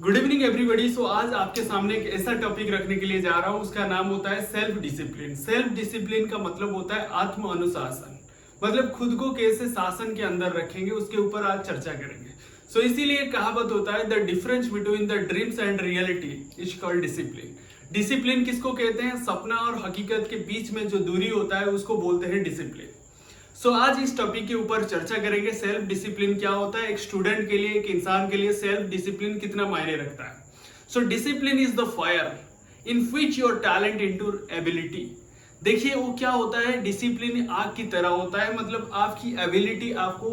Good evening everybody. सो आज आपके सामने एक ऐसा टॉपिक रखने के लिए जा रहा हूं, उसका नाम होता है सेल्फ डिसिप्लिन। सेल्फ डिसिप्लिन का मतलब होता है आत्म अनुशासन, मतलब खुद को कैसे शासन के अंदर रखेंगे, उसके ऊपर आज चर्चा करेंगे। सो इसीलिए कहावत होता है, the difference between the dreams and reality is called discipline. Discipline किसको कहते हैं? सपना और हकीकत के बीच में जो दूरी होता है उसको बोलते हैं डिसिप्लिन। सो आज इस टॉपिक के ऊपर चर्चा करेंगे, सेल्फ डिसिप्लिन क्या होता है, एक स्टूडेंट के लिए, एक इंसान के लिए सेल्फ डिसिप्लिन कितना मायने रखता है। So discipline is the fire in which your talent into ability. देखिए वो क्या होता है, डिसिप्लिन आग की तरह होता है, मतलब आपकी एबिलिटी आपको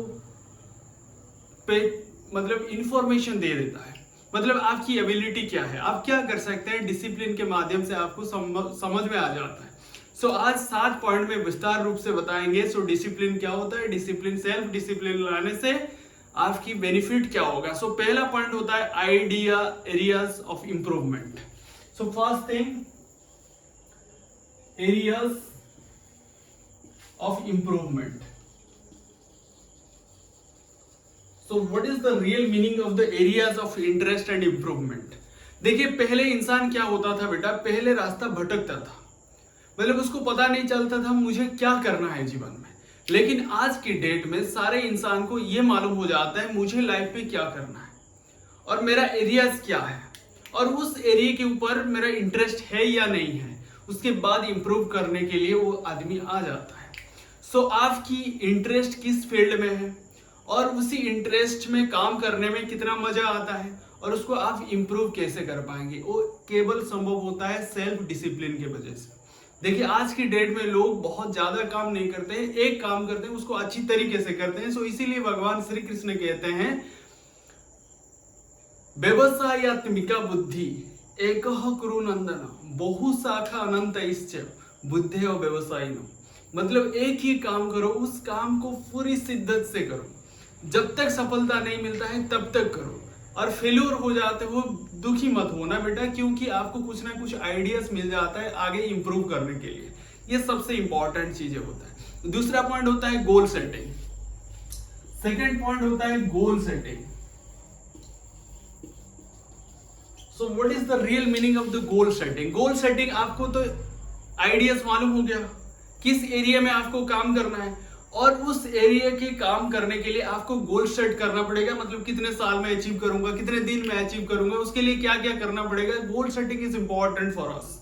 पे मतलब इंफॉर्मेशन दे देता है, मतलब आपकी एबिलिटी क्या है, आप क्या कर सकते हैं, डिसिप्लिन के माध्यम से आपको समझ में आ जाता है। सो आज 7 पॉइंट में विस्तार रूप से बताएंगे। सो डिसिप्लिन क्या होता है, डिसिप्लिन, सेल्फ डिसिप्लिन लाने से आपकी बेनिफिट क्या होगा। सो पहला पॉइंट होता है idea areas of improvement. So first thing, areas of improvement. So what is the real meaning of the areas of interest and improvement. देखिए पहले इंसान क्या होता था बेटा, पहले रास्ता भटकता था, मतलब उसको पता नहीं चलता था मुझे क्या करना है जीवन में। लेकिन आज की डेट में सारे इंसान को यह मालूम हो जाता है मुझे लाइफ में क्या करना है और मेरा एरियाज क्या है, और उस एरिया के ऊपर मेरा इंटरेस्ट है या नहीं है, उसके बाद इंप्रूव करने के लिए वो आदमी आ जाता है। सो आपकी इंटरेस्ट किस फील्ड में है और उसी इंटरेस्ट में काम करने में कितना मजा आता है और उसको आप इंप्रूव कैसे कर पाएंगे, वो केवल संभव होता है सेल्फ डिसिप्लिन की वजह से। देखिए आज की डेट में लोग बहुत ज्यादा काम नहीं करते हैं, एक काम करते हैं उसको अच्छी तरीके से करते हैं। सो इसीलिए भगवान श्री कृष्ण कहते हैं व्यवसायत्मिका बुद्धि एकह कुरु नंदन बहु शाखा अनंत बुद्धि और व्यवसायी। मतलब एक ही काम करो, उस काम को पूरी शिद्दत से करो, जब तक सफलता नहीं मिलता है तब तक करो, और फेल्योर हो जाते हो दुखी मत होना बेटा, क्योंकि आपको कुछ ना कुछ आइडियाज मिल जाता है आगे इंप्रूव करने के लिए। ये सबसे इंपॉर्टेंट चीजें होता है। दूसरा पॉइंट होता है गोल सेटिंग। सेकंड पॉइंट होता है goal setting. So what is the real meaning of the goal setting. Goal setting, आपको तो आइडियाज मालूम हो गया किस एरिया में आपको काम करना है, और उस एरिया के काम करने के लिए आपको गोल सेट करना पड़ेगा, मतलब कितने साल में अचीव करूंगा, कितने दिन में अचीव करूंगा, उसके लिए क्या क्या करना पड़ेगा। Goal setting is important for us.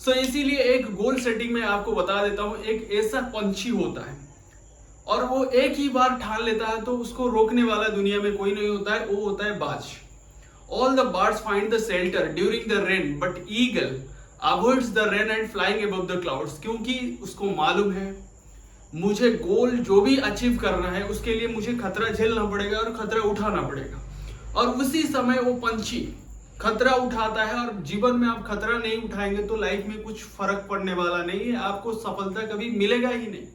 So इसीलिए एक गोल सेटिंग में आपको बता देता हूं, एक ऐसा पंछी होता है और वो एक ही बार ठान लेता है तो उसको रोकने वाला दुनिया में कोई नहीं होता है, वो होता है बाज। All the birds find the shelter during the rain but eagle avoids the rain and flying above the clouds. क्योंकि उसको मालूम है मुझे गोल जो भी अचीव करना है उसके लिए मुझे खतरा झेलना पड़ेगा और खतरा उठाना पड़ेगा, और उसी समय वो पंछी खतरा उठाता है। और जीवन में आप खतरा नहीं उठाएंगे तो लाइफ में कुछ फर्क पड़ने वाला नहीं है, आपको सफलता कभी मिलेगा ही नहीं,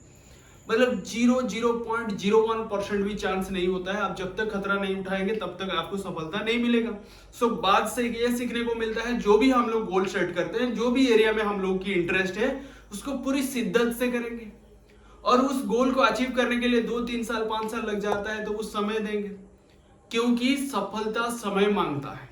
मतलब 0.01% भी चांस नहीं होता है। आप जब तक खतरा नहीं उठाएंगे तब तक आपको सफलता नहीं मिलेगा। सो बात से ये सीखने को मिलता है, जो भी हम लोग गोल सेट करते हैं, जो भी एरिया में हम लोग की इंटरेस्ट है उसको पूरी शिद्दत से करेंगे, और उस गोल को अचीव करने के लिए 2-3 साल 5 साल लग जाता है तो उस समय देंगे, क्योंकि सफलता समय मांगता है।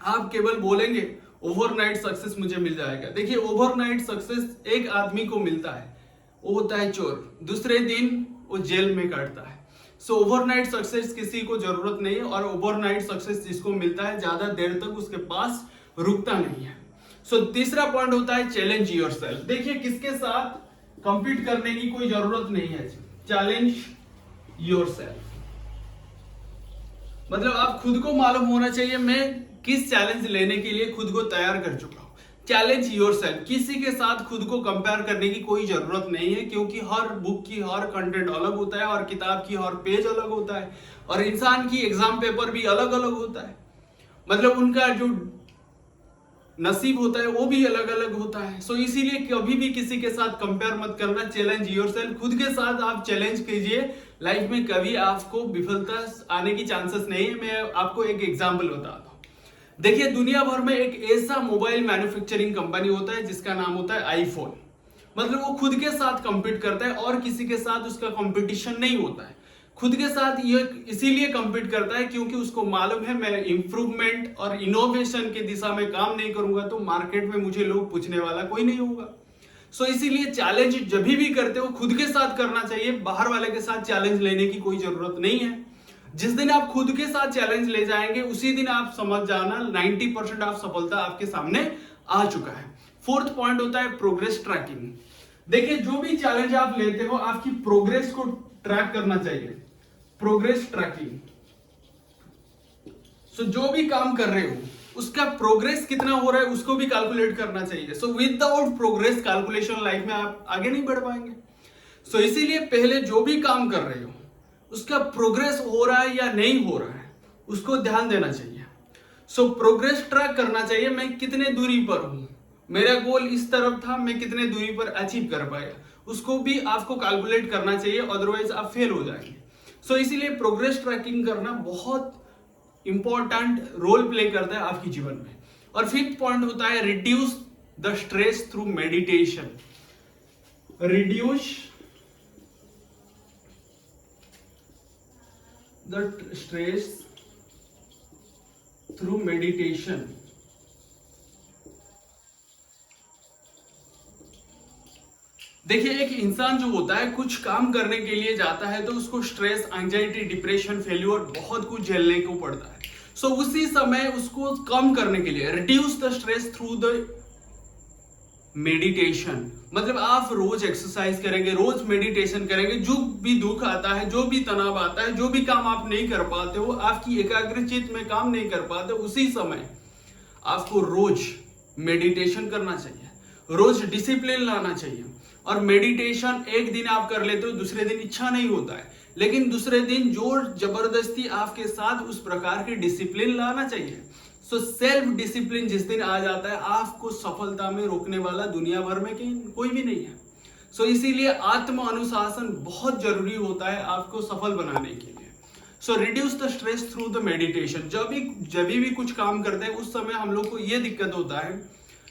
आप केवल बोलेंगे ओवरनाइट सक्सेस मुझे मिल जाएगा। देखिए ओवरनाइट सक्सेस एक आदमी को मिलता है, वो होता है चोर, दूसरे दिन वो जेल में काटता है। सो ओवरनाइट सक्सेस किसी को जरूरत नहीं है, और ओवरनाइट सक्सेस जिसको मिलता है ज्यादा देर तक उसके पास रुकता नहीं है। सो तीसरा पॉइंट होता है चैलेंज योरसेल्फ। देखिए किसके साथ कंपीट करने की कोई जरूरत नहीं है, चैलेंज योरसेल्फ, मतलब आप खुद को मालूम होना चाहिए मैं किस चैलेंज लेने के लिए खुद को तैयार कर चुका हूं। चैलेंज योरसेल्फ, किसी के साथ खुद को कंपेयर करने की कोई जरूरत नहीं है, क्योंकि हर बुक की हर कंटेंट अलग होता है, और किताब की हर पेज अलग होता है, और इंसान की एग्जाम पेपर भी अलग अलग होता है, मतलब उनका जो नसीब होता है वो भी अलग अलग होता है। सो इसीलिए कभी भी किसी के साथ कंपेयर मत करना, चैलेंज योरसेल्फ, खुद के साथ आप चैलेंज कीजिए। लाइफ में कभी आपको विफलता आने की चांसेस नहीं है। मैं आपको एक एग्जांपल बताता हूं। देखिए दुनिया भर में एक ऐसा मोबाइल मैन्युफैक्चरिंग कंपनी होता है जिसका नाम होता है आईफोन, मतलब वो खुद के साथ कंपीट करता है और किसी के साथ उसका कंपटीशन नहीं होता है। खुद के साथ ये इसीलिए compete करता है क्योंकि उसको मालूम है मैं इंप्रूवमेंट और इनोवेशन की दिशा में काम नहीं करूंगा तो मार्केट में मुझे लोग पूछने वाला कोई नहीं होगा। सो इसीलिए चैलेंज जब भी करते हो खुद के साथ करना चाहिए, बाहर वाले के साथ चैलेंज लेने की कोई जरूरत नहीं है। जिस दिन आप खुद के साथ चैलेंज ले जाएंगे उसी दिन आप समझ जाना 90% आप सफलता आपके सामने आ चुका है। फोर्थ पॉइंट होता है प्रोग्रेस ट्रैकिंग। देखिए जो भी चैलेंज आप लेते हो आपकी प्रोग्रेस को ट्रैक करना चाहिए, प्रोग्रेस ट्रैकिंग। सो जो भी काम कर रहे हो उसका प्रोग्रेस कितना हो रहा है उसको भी कैलकुलेट करना चाहिए। So without progress calculation life में आप आगे नहीं बढ़ पाएंगे। सो इसीलिए पहले जो भी काम कर रहे हो उसका प्रोग्रेस हो रहा है या नहीं हो रहा है उसको ध्यान देना चाहिए। सो प्रोग्रेस ट्रैक करना चाहिए, मैं कितने दूरी पर हूं, मेरा गोल इस तरफ था, मैं कितने दूरी पर अचीव कर पाया, उसको भी आपको कैलकुलेट करना चाहिए, अदरवाइज आप फेल हो जाएंगे। सो इसीलिए प्रोग्रेस ट्रैकिंग करना बहुत इंपॉर्टेंट रोल प्ले करता है आपके जीवन में। और फिफ्थ पॉइंट होता है reduce the stress through meditation. Reduce the stress through meditation. देखिए एक इंसान जो होता है कुछ काम करने के लिए जाता है तो उसको स्ट्रेस, एंजाइटी, डिप्रेशन, फेल्यूर बहुत कुछ झेलने को पड़ता है। सो उसी समय उसको कम करने के लिए reduce the stress through the meditation, मतलब आप रोज एक्सरसाइज करेंगे, रोज मेडिटेशन करेंगे, जो भी दुख आता है, जो भी तनाव आता है, जो भी काम आप नहीं कर पाते हो, आपकी एकाग्रचित में काम नहीं कर पाते, उसी समय आपको रोज मेडिटेशन करना चाहिए, रोज डिसिप्लिन लाना चाहिए। और मेडिटेशन एक दिन आप कर लेते हो, दूसरे दिन इच्छा नहीं होता है, लेकिन दूसरे दिन जोर जबरदस्ती आपके साथ उस प्रकार की डिसिप्लिन लाना चाहिए। सो सेल्फ डिसिप्लिन जिस दिन आ जाता है आपको सफलता में रोकने वाला दुनिया भर में कोई भी नहीं है। सो इसीलिए आत्म अनुशासन बहुत जरूरी होता है आपको सफल बनाने के लिए। So reduce the stress through the meditation. जब भी कुछ काम करते हैं उस समय हम लोग को यह दिक्कत होता है,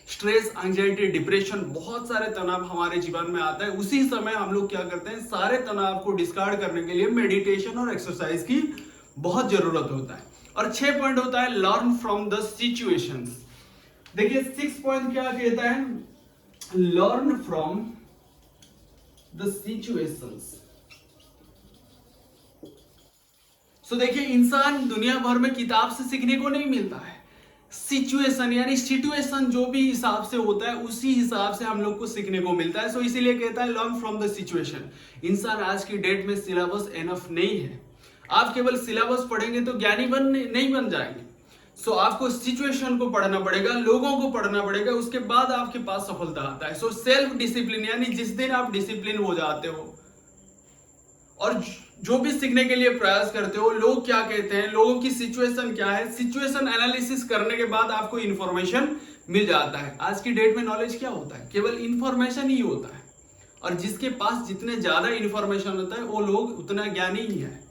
स्ट्रेस, एंजाइटी, डिप्रेशन, बहुत सारे तनाव हमारे जीवन में आता है, उसी समय हम लोग क्या करते हैं, सारे तनाव को डिस्कार्ड करने के लिए मेडिटेशन और एक्सरसाइज की बहुत जरूरत होता है। और 6 पॉइंट होता है लर्न फ्रॉम द सिचुएशंस। देखिए 6 पॉइंट क्या कहता है, लर्न फ्रॉम द सिचुएशंस। सो देखिए इंसान दुनिया भर में किताब से सीखने को नहीं मिलता है, सिचुएशन यानी सिचुएशन जो भी हिसाब से होता है उसी हिसाब से हम लोग को सीखने को मिलता है। सो इसीलिए कहता है लर्न फ्रॉम द सिचुएशन। इंसान आज की डेट में सिलेबस एनफ नहीं है, आप केवल सिलेबस पढ़ेंगे तो ज्ञानी नहीं बन जाएंगे। सो आपको सिचुएशन को पढ़ना पड़ेगा, लोगों को पढ़ना पड़ेगा, उसके बाद आपके पास सफलता आता है। सो सेल्फ डिसिप्लिन यानी जिस दिन आप डिसिप्लिन हो जाते हो और जो भी सीखने के लिए प्रयास करते हो, लोग क्या कहते हैं, लोगों की सिचुएशन क्या है, सिचुएशन एनालिसिस करने के बाद आपको इंफॉर्मेशन मिल जाता है। आज की डेट में नॉलेज क्या होता है, केवल इंफॉर्मेशन ही होता है, और जिसके पास जितने ज्यादा इंफॉर्मेशन होता है वो लोग उतना ज्ञानी ही है।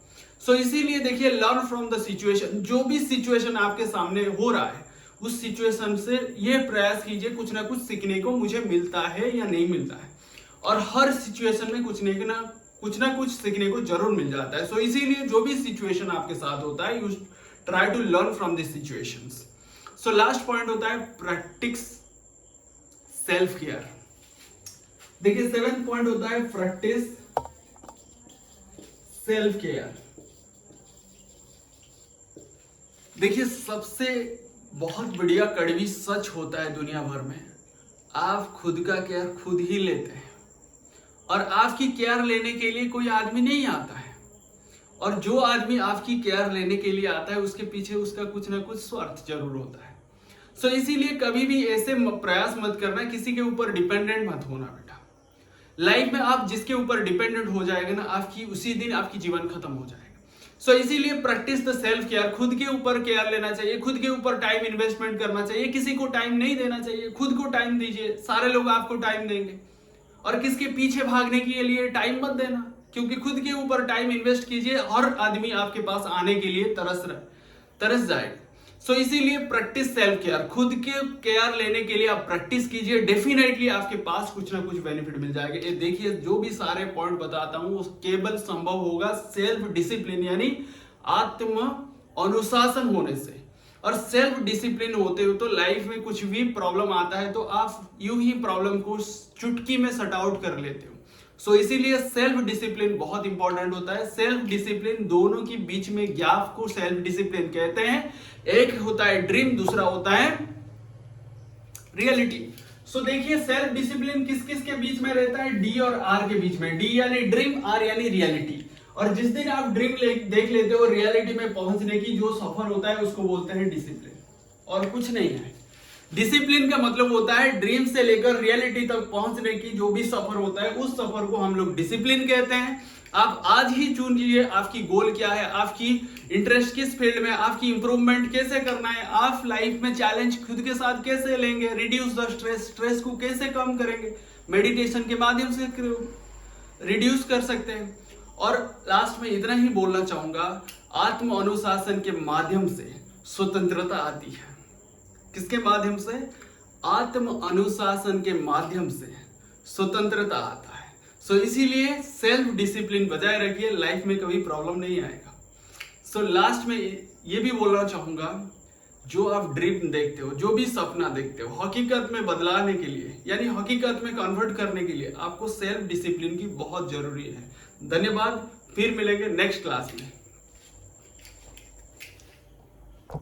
सो इसीलिए देखिए लर्न फ्रॉम द सिचुएशन। जो भी सिचुएशन आपके सामने हो रहा है उस सिचुएशन से ये प्रयास कीजिए कुछ ना कुछ सीखने को मुझे मिलता है या नहीं मिलता है, और हर सिचुएशन में कुछ ना कुछ सीखने को जरूर मिल जाता है। सो इसीलिए जो भी सिचुएशन आपके साथ होता है you try to learn from this situations. So last point होता है प्रैक्टिस सेल्फ केयर। देखिए 7th पॉइंट होता है प्रैक्टिस सेल्फ केयर। देखिए सबसे बहुत बढ़िया कड़वी सच होता है दुनिया भर में, आप खुद का केयर खुद ही लेते हैं और आपकी केयर लेने के लिए कोई आदमी नहीं आता है, और जो आदमी आपकी केयर लेने के लिए आता है उसके पीछे उसका कुछ ना कुछ स्वार्थ जरूर होता है। सो इसीलिए कभी भी ऐसे प्रयास मत करना, किसी के ऊपर डिपेंडेंट मत होना बेटा। लाइफ में आप जिसके ऊपर डिपेंडेंट हो जाएगा ना, आपकी उसी दिन आपकी जीवन खत्म हो जाएगा। सो इसीलिए प्रैक्टिस द सेल्फ केयर, खुद के ऊपर केयर लेना चाहिए, खुद के ऊपर टाइम इन्वेस्टमेंट करना चाहिए, किसी को टाइम नहीं देना चाहिए, खुद को टाइम दीजिए, सारे लोग आपको टाइम देंगे, और किसके पीछे भागने के लिए टाइम मत देना, क्योंकि खुद के ऊपर टाइम इन्वेस्ट कीजिए, हर आदमी आपके पास आने के लिए तरस जाएगा। सो इसीलिए प्रैक्टिस सेल्फ केयर, खुद के केयर लेने के लिए आप प्रैक्टिस कीजिए, डेफिनेटली आपके पास कुछ ना कुछ बेनिफिट मिल जाएगा। ये देखिए जो भी सारे पॉइंट बताता हूं वो केवल संभव होगा सेल्फ डिसिप्लिन यानी आत्म अनुशासन होने से। और सेल्फ डिसिप्लिन होते हुए तो लाइफ में कुछ भी प्रॉब्लम आता है तो आप यूं ही प्रॉब्लम को चुटकी में सट आउट कर लेते हो। सो इसीलिए सेल्फ डिसिप्लिन बहुत इंपॉर्टेंट होता है। सेल्फ डिसिप्लिन दोनों के बीच में गैप को सेल्फ डिसिप्लिन कहते हैं। एक होता है ड्रीम, दूसरा होता है रियलिटी। सो देखिए सेल्फ डिसिप्लिन किस किस के बीच में रहता है, डी और आर के बीच में। डी यानी ड्रीम, आर यानी रियलिटी। और जिस दिन आप ड्रीम देख लेते हो, रियलिटी में पहुंचने की जो सफर होता है उसको बोलते हैं डिसिप्लिन, और कुछ नहीं है। डिसिप्लिन का मतलब होता है ड्रीम से लेकर रियलिटी तक पहुंचने की जो भी सफर होता है उस सफर को हम लोग डिसिप्लिन कहते हैं। आप आज ही चुन लीजिए आपकी गोल क्या है, आपकी इंटरेस्ट किस फील्ड में, आपकी इंप्रूवमेंट कैसे करना है, आप लाइफ में चैलेंज खुद के साथ कैसे लेंगे, रिड्यूस द स्ट्रेस, स्ट्रेस को कैसे कम करेंगे, मेडिटेशन के माध्यम से रिड्यूस कर सकते हैं। और लास्ट में इतना ही बोलना चाहूंगा, आत्म अनुशासन के माध्यम से स्वतंत्रता आती है। किसके माध्यम से? आत्म अनुशासन के माध्यम से स्वतंत्रता आता है। सो इसीलिए सेल्फ डिसिप्लिन बजाय रखिए, लाइफ में कभी प्रॉब्लम नहीं आएगा। सो लास्ट में ये भी बोलना चाहूंगा, जो आप ड्रीम देखते हो, जो भी सपना देखते हो, हकीकत में बदलाने के लिए यानी हकीकत में कन्वर्ट करने के लिए आपको सेल्फ डिसिप्लिन की बहुत जरूरी है। धन्यवाद, फिर मिलेंगे नेक्स्ट क्लास में।